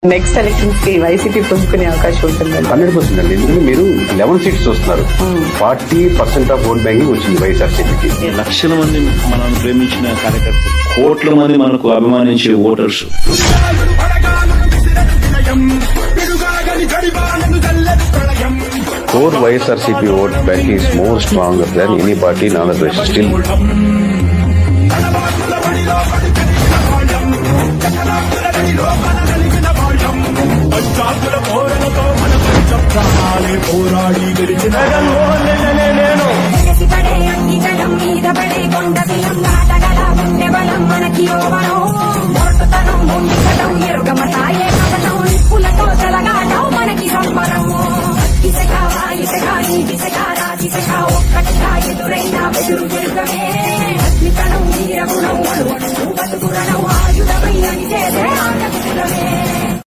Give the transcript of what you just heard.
Next elections కి YCP పుంజుకునే అవకాశం ఉంటుందండి. 100% అండి. ఎందుకంటే మీరు 11 సీట్స్ చూస్తున్నారు. 40% ఆఫ్ ఓట్ బ్యాంకింగ్ వచ్చింది వైఎస్ఆర్సీపీకి. లక్షల మంది మనల్ని ప్రేమించిన కార్యకర్తలు, కోట్ల మంది మనకు అభిమానించే voters. Core YSRCP vote bank is more stronger than any party in Andhra Pradesh still. పోరాడి గెలిచిన